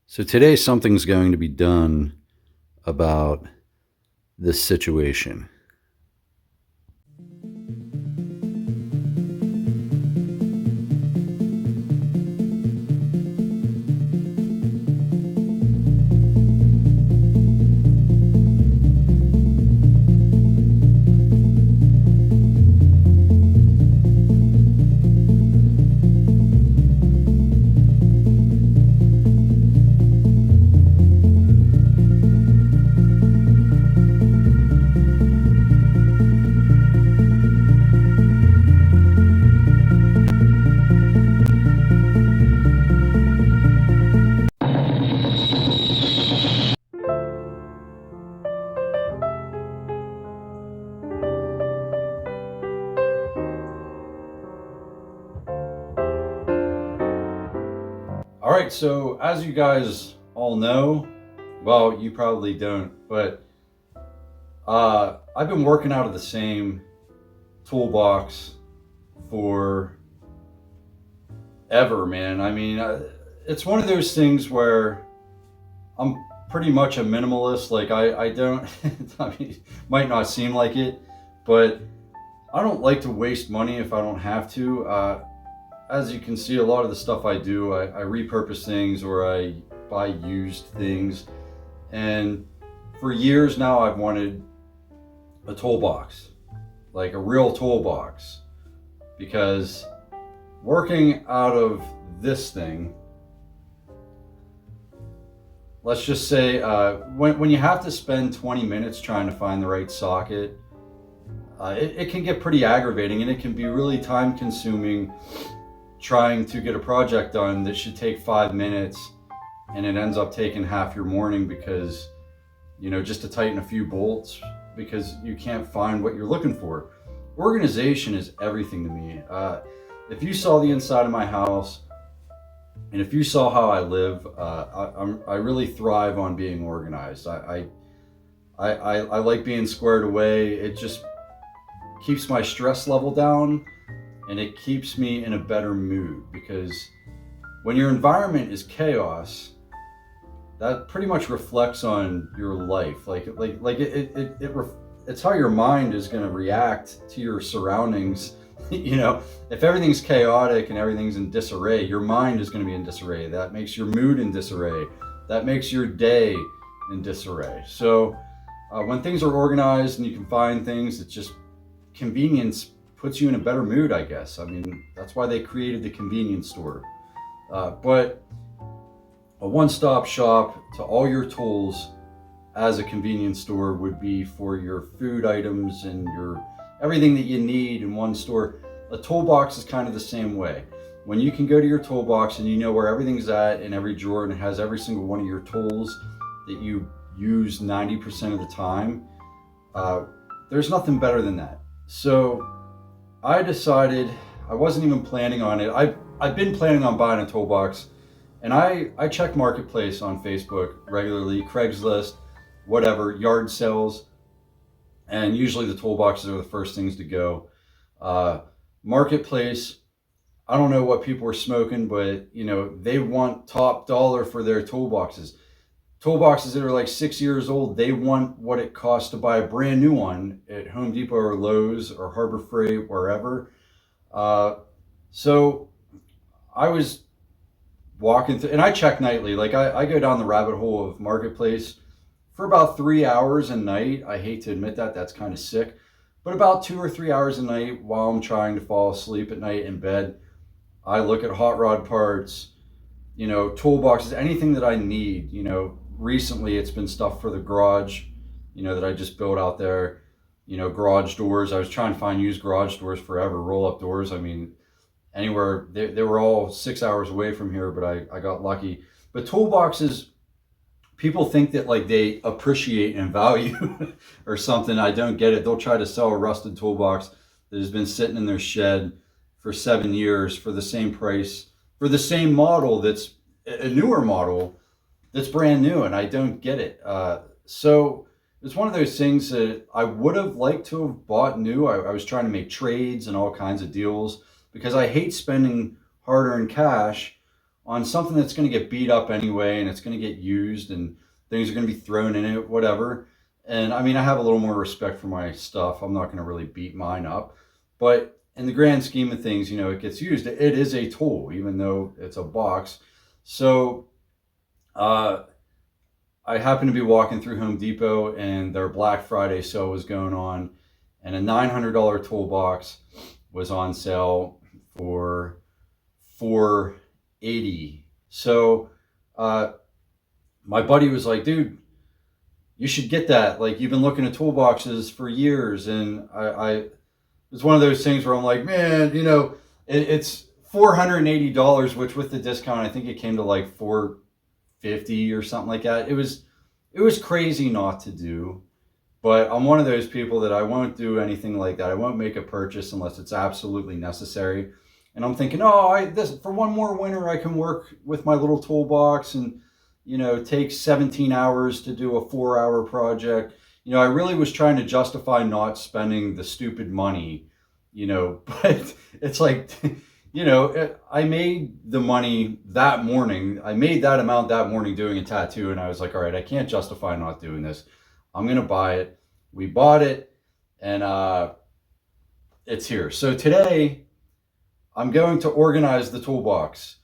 So today something's going to be done about this situation. All right, so as you guys all know, well, you probably don't, but I've been working out of the same toolbox for ever, man. I mean, it's one of those things where I'm pretty much a minimalist. Like, I don't, I mean, might not seem like it, but I don't like to waste money if I don't have to. As you can see, a lot of the stuff I do, I repurpose things or I buy used things. And for years now, I've wanted a toolbox, like a real toolbox, because working out of this thing, let's just say when you have to spend 20 minutes trying to find the right socket, it can get pretty aggravating, and it can be really time consuming trying to get a project done that should take 5 minutes, and it ends up taking half your morning because, just to tighten a few bolts because you can't find what you're looking for. Organization is everything to me. If you saw the inside of my house and if you saw how I live, I really thrive on being organized. I like being squared away. It just keeps my stress level down, and it keeps me in a better mood, because when your environment is chaos, that pretty much reflects on your life. It's how your mind is going to react to your surroundings. If everything's chaotic and everything's in disarray, your mind is going to be in disarray. That makes your mood in disarray. That makes your day in disarray. So when things are organized and you can find things, it's just convenience puts you in a better mood, I guess. I mean, that's why they created the convenience store. But a one-stop shop to all your tools as a convenience store would be for your food items and your everything that you need in one store. A toolbox is kind of the same way. When you can go to your toolbox and you know where everything's at in every drawer, and it has every single one of your tools that you use 90% of the time, there's nothing better than that. So I decided, I wasn't even planning on it. I've been planning on buying a toolbox, and I check Marketplace on Facebook regularly, Craigslist, whatever, yard sales, and usually the toolboxes are the first things to go. Marketplace, I don't know what people are smoking, but they want top dollar for their toolboxes. Toolboxes that are like 6 years old, they want what it costs to buy a brand new one at Home Depot or Lowe's or Harbor Freight, wherever. So I was walking through, and I check nightly. Like I go down the rabbit hole of Marketplace for about 3 hours a night. I hate to admit that, that's kind of sick, but about 2 or 3 hours a night while I'm trying to fall asleep at night in bed, I look at hot rod parts, toolboxes, anything that I need. Recently it's been stuff for the garage, that I just built out there. Garage doors. I was trying to find used garage doors forever, roll up doors. I mean, anywhere, they were all 6 hours away from here, but I got lucky. But toolboxes, people think that like they appreciate and value or something. I don't get it. They'll try to sell a rusted toolbox that has been sitting in their shed for 7 years for the same price, for the same model that's a newer model that's brand new, and I don't get it. So it's one of those things that I would have liked to have bought new. I was trying to make trades and all kinds of deals because I hate spending hard-earned cash on something that's going to get beat up anyway, and it's going to get used, and things are going to be thrown in it, whatever. And I mean, I have a little more respect for my stuff. I'm not going to really beat mine up, but in the grand scheme of things, you know, it gets used. It is a tool, even though it's a box. So I happened to be walking through Home Depot, and their Black Friday sale was going on, and a $900 toolbox was on sale for $480. So my buddy was like, dude, you should get that. Like, you've been looking at toolboxes for years. And it's one of those things where I'm like, man, you know, it's $480, which with the discount, I think it came to like $450 or something like that. It was crazy not to do, but I'm one of those people that I won't do anything like that. I won't make a purchase unless it's absolutely necessary. And I'm thinking, oh, this for one more winter, I can work with my little toolbox and, you know, take 17 hours to do a 4-hour project. You know, I really was trying to justify not spending the stupid money, you know, but it's like, you know, I made the money that morning. I made that amount that morning doing a tattoo, and I was like, all right, I can't justify not doing this. I'm going to buy it. We bought it, and it's here. So today, I'm going to organize the toolbox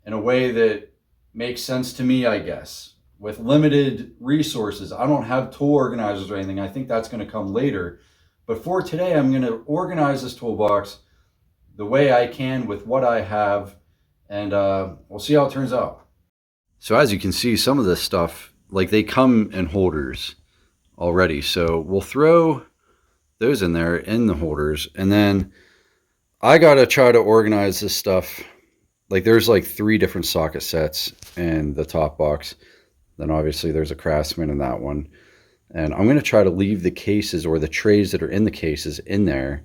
in a way that makes sense to me, I guess, with limited resources. I don't have tool organizers or anything. I think that's going to come later. But for today, I'm going to organize this toolbox the way I can with what I have, and we'll see how it turns out. So as you can see, some of this stuff, like, they come in holders already. So we'll throw those in there in the holders, and then I got to try to organize this stuff. Like, there's like 3 different socket sets in the top box. Then obviously there's a Craftsman in that one. And I'm going to try to leave the cases or the trays that are in the cases in there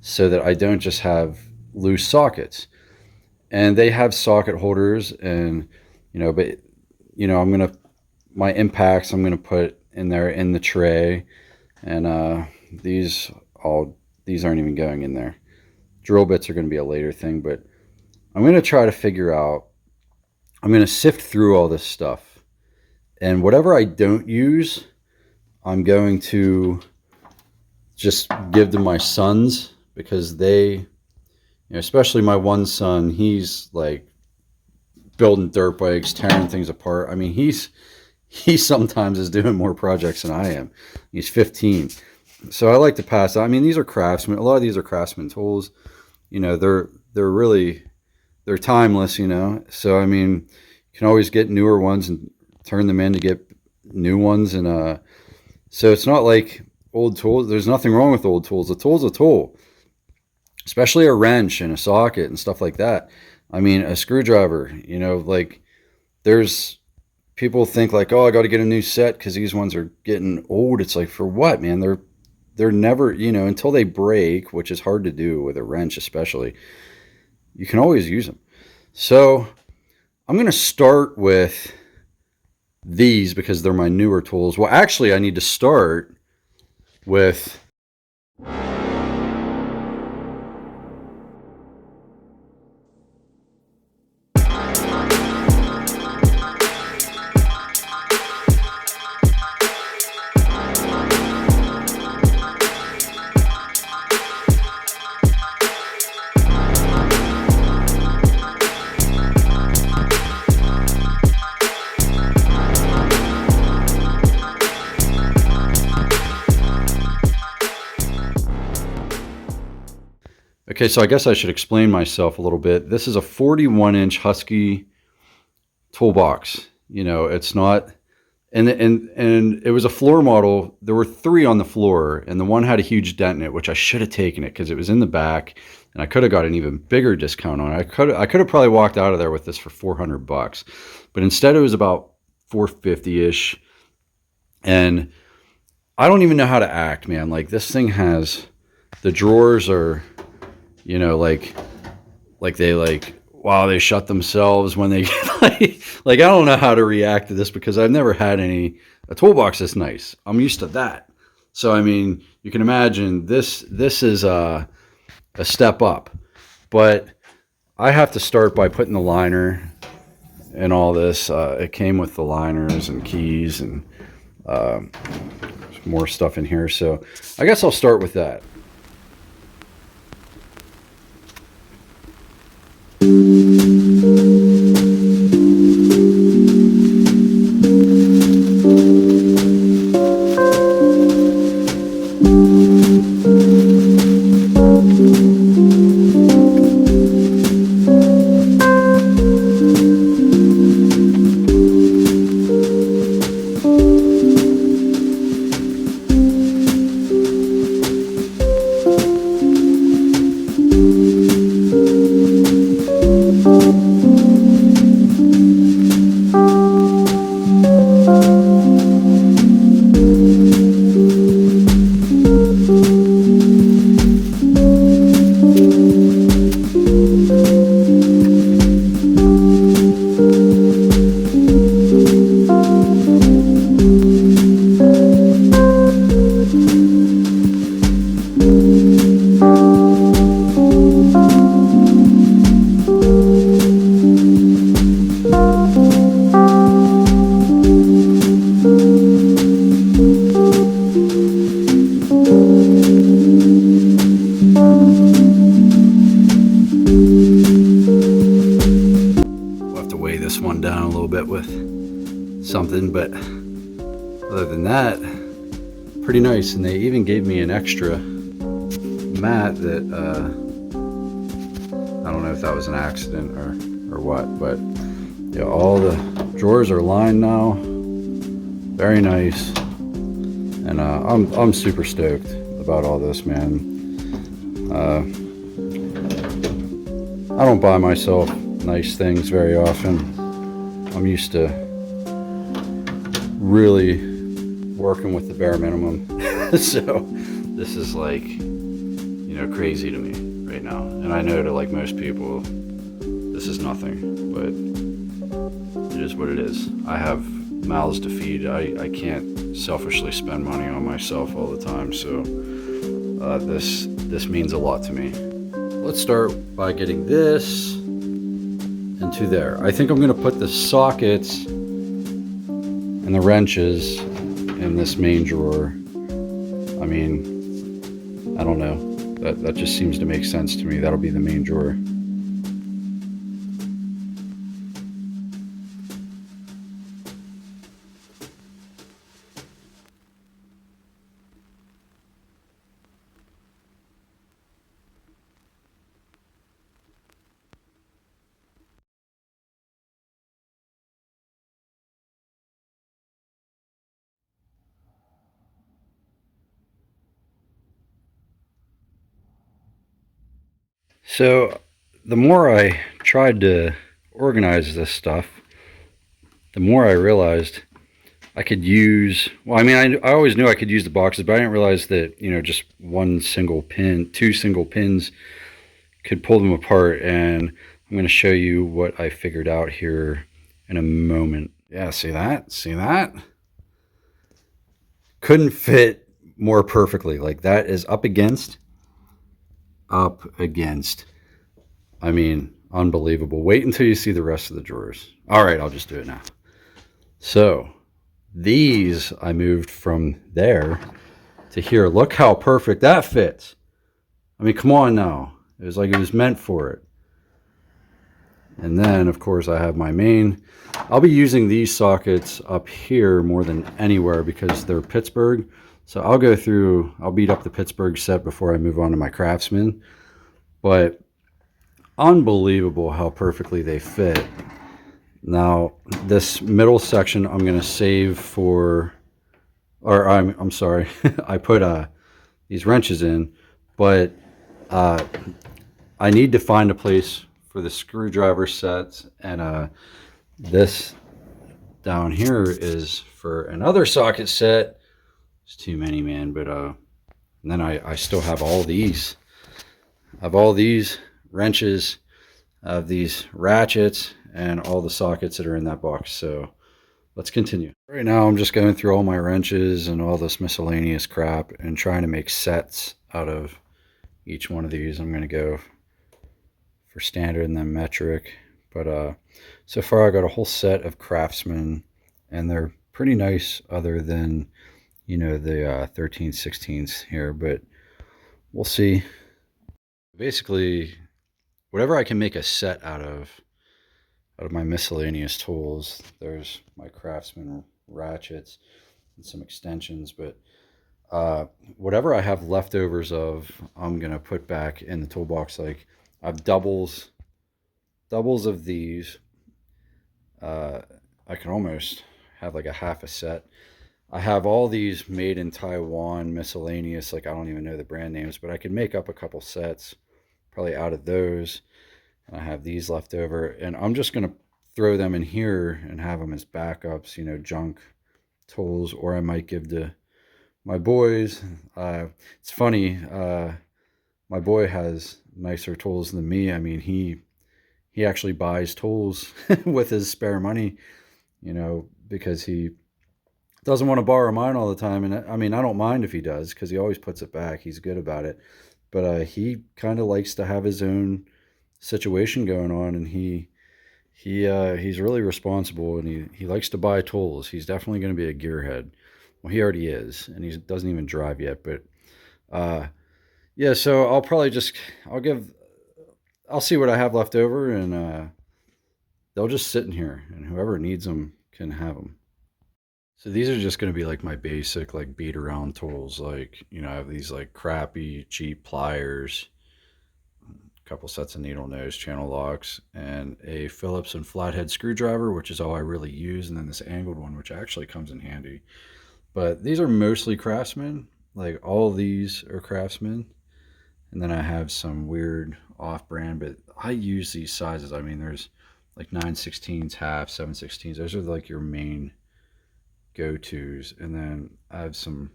so that I don't just have loose sockets. And they have socket holders, and, you know, but, you know, my impacts I'm going to put in there in the tray. And these aren't even going in there. Drill bits are going to be a later thing, but I'm going to try to figure out, I'm going to sift through all this stuff, and whatever I don't use, I'm going to just give to my sons, because they, you know, especially my one son, he's like building dirt bikes, tearing things apart. I mean, he sometimes is doing more projects than I am. He's 15. So I like to pass. I mean, these are Craftsman. A lot of these are Craftsman tools. You know, they're timeless, you know. So, I mean, you can always get newer ones and turn them in to get new ones. And so it's not like old tools. There's nothing wrong with old tools. A tool's a tool, especially a wrench and a socket and stuff like that. I mean, a screwdriver, you know, like, there's people think like, oh, I got to get a new set because these ones are getting old. It's like, for what, man? They're never, you know, until they break, which is hard to do with a wrench especially, you can always use them. So I'm going to start with these because they're my newer tools. Well, actually, I need to start with Okay, so I guess I should explain myself a little bit. This is a 41-inch Husky toolbox. You know, it's not, and it was a floor model. There were 3 on the floor, and the one had a huge dent in it, which I should have taken it because it was in the back, and I could have got an even bigger discount on it. I could have probably walked out of there with this for $400, but instead it was about $450-ish, and I don't even know how to act, man. Like, this thing has, the drawers are, you know, like they wow, they shut themselves when they like I don't know how to react to this because I've never had a toolbox this nice. I'm used to that. So I mean, you can imagine this is a step up. But I have to start by putting the liner and all this. It came with the liners and keys and more stuff in here. So I guess I'll start with that. One down a little bit with something, but other than that, pretty nice. And they even gave me an extra mat that I don't know if that was an accident or what, but yeah, all the drawers are lined now. Very nice, and I'm super stoked about all this, man. I don't buy myself nice things very often. I'm used to really working with the bare minimum. So this is like, you know, crazy to me right now. And I know to like most people, this is nothing, but it is what it is. I have mouths to feed. I can't selfishly spend money on myself all the time. So this means a lot to me. Let's start by getting this into there. I think I'm going to put the sockets and the wrenches in this main drawer. I mean, I don't know. That just seems to make sense to me. That'll be the main drawer. So the more I tried to organize this stuff, the more I realized I could use, well, I mean, I always knew I could use the boxes, but I didn't realize that, you know, just one single pin, two single pins could pull them apart. And I'm going to show you what I figured out here in a moment. Yeah, see that? See that? Couldn't fit more perfectly. Like that is up against. I mean, unbelievable. Wait until you see the rest of the drawers. All right, I'll just do it now. So these I moved from there to here. Look how perfect that fits. I mean, come on now. It was like it was meant for it. And then, of course, I have my main. I'll be using these sockets up here more than anywhere because they're Pittsburgh. So I'll go through, I'll beat up the Pittsburgh set before I move on to my Craftsman. But unbelievable how perfectly they fit. Now, this middle section I'm going to save for, or I'm sorry, I put these wrenches in, but I need to find a place for the screwdriver sets, and this down here is for another socket set. It's too many, man, but and then I still have all these. I have all these wrenches, I have these ratchets, and all the sockets that are in that box. So let's continue. Right now I'm just going through all my wrenches and all this miscellaneous crap and trying to make sets out of each one of these. I'm going to go for standard and then metric, But so far I got a whole set of Craftsman, and they're pretty nice other than, you know, the 13/16s here, but we'll see. Basically, whatever I can make a set out of my miscellaneous tools. There's my Craftsman ratchets and some extensions, but whatever I have leftovers of, I'm gonna put back in the toolbox. Like I've doubles of these. I can almost have like a half a set. I have all these made in Taiwan miscellaneous, like I don't even know the brand names, but I could make up a couple sets probably out of those. And I have these left over, and I'm just gonna throw them in here and have them as backups, you know, junk tools, or I might give to my boys. It's funny, my boy has nicer tools than me. I mean, he actually buys tools with his spare money, you know, because he doesn't want to borrow mine all the time. And I mean, I don't mind if he does, because he always puts it back. He's good about it. But he kind of likes to have his own situation going on, and he's really responsible, and he likes to buy tools. He's definitely going to be a gearhead. Well, he already is, and he doesn't even drive yet. But yeah, so I'll probably just I'll see what I have left over, and they'll just sit in here, and whoever needs them can have them. So these are just going to be like my basic like beat around tools. Like, you know, I have these like crappy cheap pliers, a couple sets of needle nose channel locks, and a Phillips and flathead screwdriver, which is all I really use, and then this angled one, which actually comes in handy. But these are mostly Craftsman. Like all of these are Craftsman. And then I have some weird off-brand, but I use these sizes. I mean, there's like 9/16s, half, 7/16s. Those are like your main go-tos. And then I have some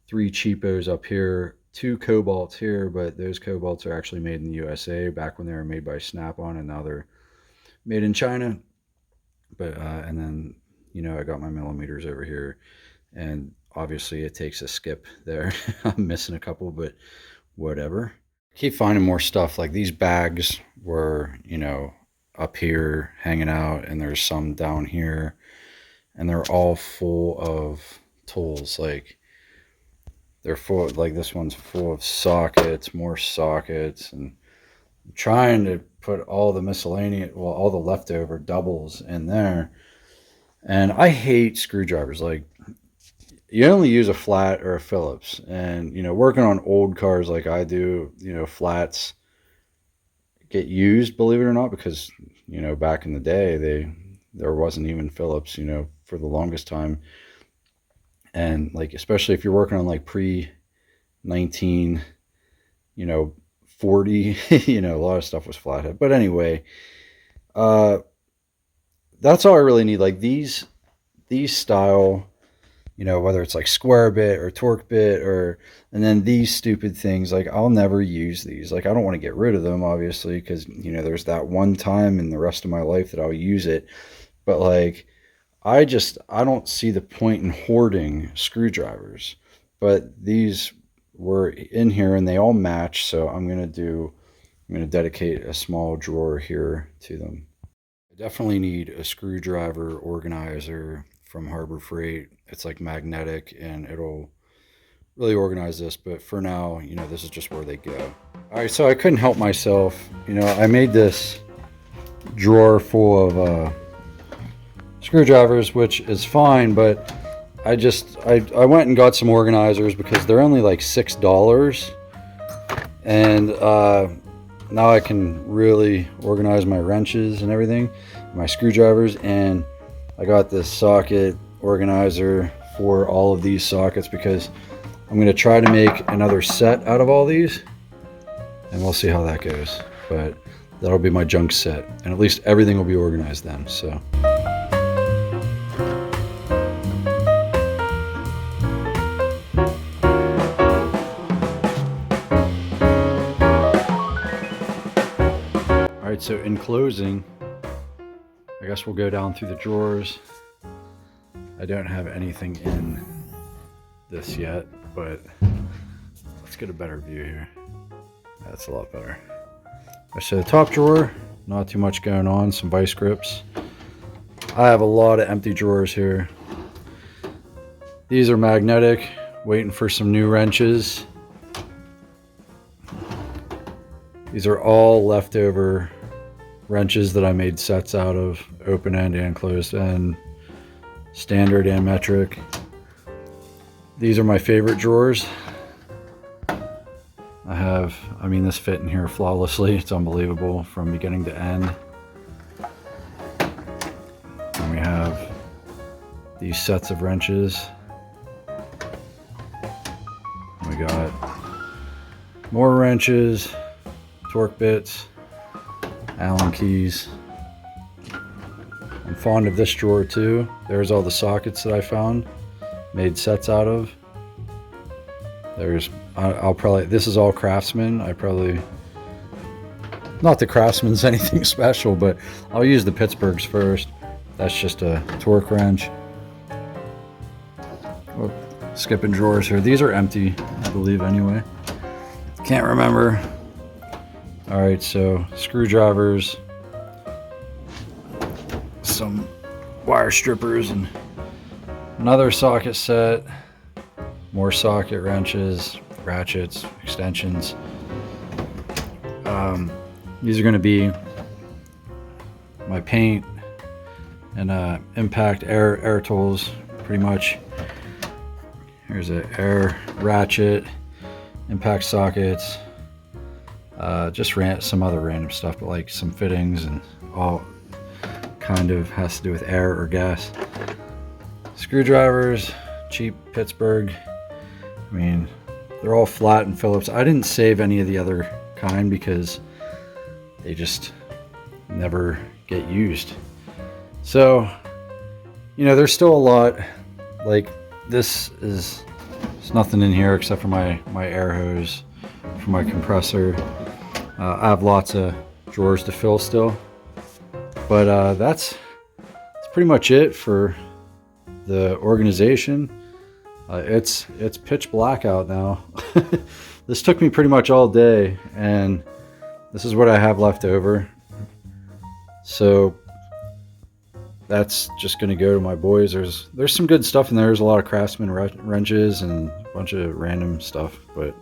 3 cheapos up here, 2 Cobalts here, but those Cobalts are actually made in the USA back when they were made by Snap-on, and now they're made in China. But and then, you know, I got my millimeters over here, and obviously it takes a skip there. I'm missing a couple, but whatever. Keep finding more stuff. Like these bags were, you know, up here hanging out, and there's some down here, and they're all full of tools. Like they're full, like this one's full of sockets, more sockets, and I'm trying to put all the miscellaneous, well, all the leftover doubles in there. And I hate screwdrivers. Like, you only use a flat or a Phillips, and you know, working on old cars like I do, you know, flats get used, believe it or not, because, you know, back in the day there wasn't even Phillips, you know, for the longest time. And like, especially if you're working on like pre 19, you know, 40, you know, a lot of stuff was flathead. But anyway, that's all I really need. Like these style, you know, whether it's like square bit or torque bit, or, and then these stupid things, like I'll never use these. Like I don't want to get rid of them, obviously, because, you know, there's that one time in the rest of my life that I'll use it. But like, I don't see the point in hoarding screwdrivers. But these were in here and they all match, so I'm gonna dedicate a small drawer here to them. I definitely need a screwdriver organizer from Harbor Freight. It's like magnetic, and it'll really organize this, but for now, you know, this is just where they go. All right, so I couldn't help myself. You know, I made this drawer full of screwdrivers, which is fine, but I went and got some organizers because they're only like $6, and now I can really organize my wrenches and everything, my screwdrivers. And I got this socket organizer for all of these sockets because I'm going to try to make another set out of all these, and we'll see how that goes. But that'll be my junk set, and at least everything will be organized then. So all right, so in closing, I guess we'll go down through the drawers. I don't have anything in this yet, but let's get a better view here. That's a lot better. So the top drawer, not too much going on. Some vice grips. I have a lot of empty drawers here. These are magnetic, waiting for some new wrenches. These are all leftover wrenches that I made sets out of, open end and closed end, standard and metric. These are my favorite drawers. I mean, this fit in here flawlessly. It's unbelievable from beginning to end. And we have these sets of wrenches. We got more wrenches, torque bits, Allen keys. I'm fond of this drawer too. There's all the sockets that I found, made sets out of. I'll probably, this is all Craftsman. Not that Craftsman's anything special, but I'll use the Pittsburghs first. That's just a torque wrench. Oh, skipping drawers here. These are empty, I believe, anyway. Can't remember. All right, so screwdrivers, some wire strippers, and another socket set, more socket wrenches, ratchets, extensions. These are going to be my paint and impact air tools, pretty much. Here's an air ratchet, impact sockets, just some other random stuff, but like some fittings, and all kind of has to do with air or gas. Screwdrivers, cheap Pittsburgh. I mean, they're all flat and Phillips. I didn't save any of the other kind because they just never get used. So, you know, there's still a lot. Like, there's nothing in here except for my air hose for my compressor. I have lots of drawers to fill still, but that's pretty much it for the organization. It's pitch black out now. This took me pretty much all day, and this is what I have left over. So that's just going to go to my boys. There's some good stuff in there. There's a lot of Craftsman wrenches and a bunch of random stuff, but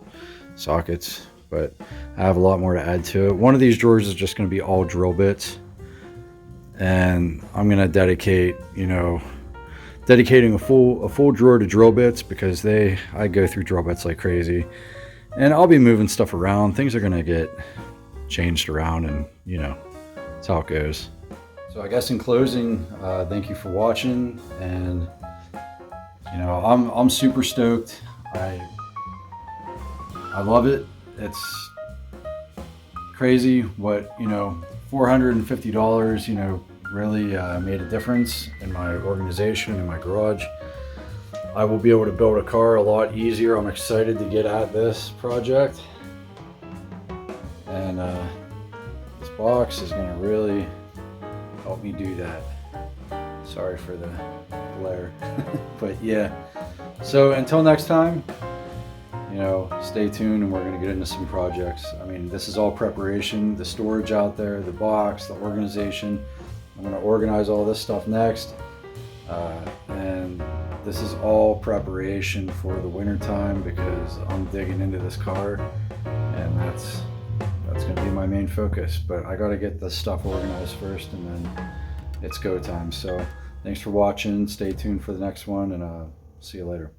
sockets. But I have a lot more to add to it. One of these drawers is just going to be all drill bits, and I'm going to dedicating a full drawer to drill bits, because I go through drill bits like crazy, and I'll be moving stuff around. Things are going to get changed around, and you know, that's how it goes. So I guess in closing, thank you for watching, and you know, I'm super stoked. I love it. It's crazy what, you know, $450, you know, really made a difference in my organization, in my garage. I will be able to build a car a lot easier. I'm excited to get at this project, and this box is going to really help me do that. Sorry for the glare. But yeah, so until next time, you know, stay tuned, and we're going to get into some projects. I mean, this is all preparation, the storage out there, the box, the organization. I'm going to organize all this stuff next, and this is all preparation for the winter time, because I'm digging into this car, and that's going to be my main focus. But I got to get this stuff organized first, and then it's go time. So thanks for watching. Stay tuned for the next one, and see you later.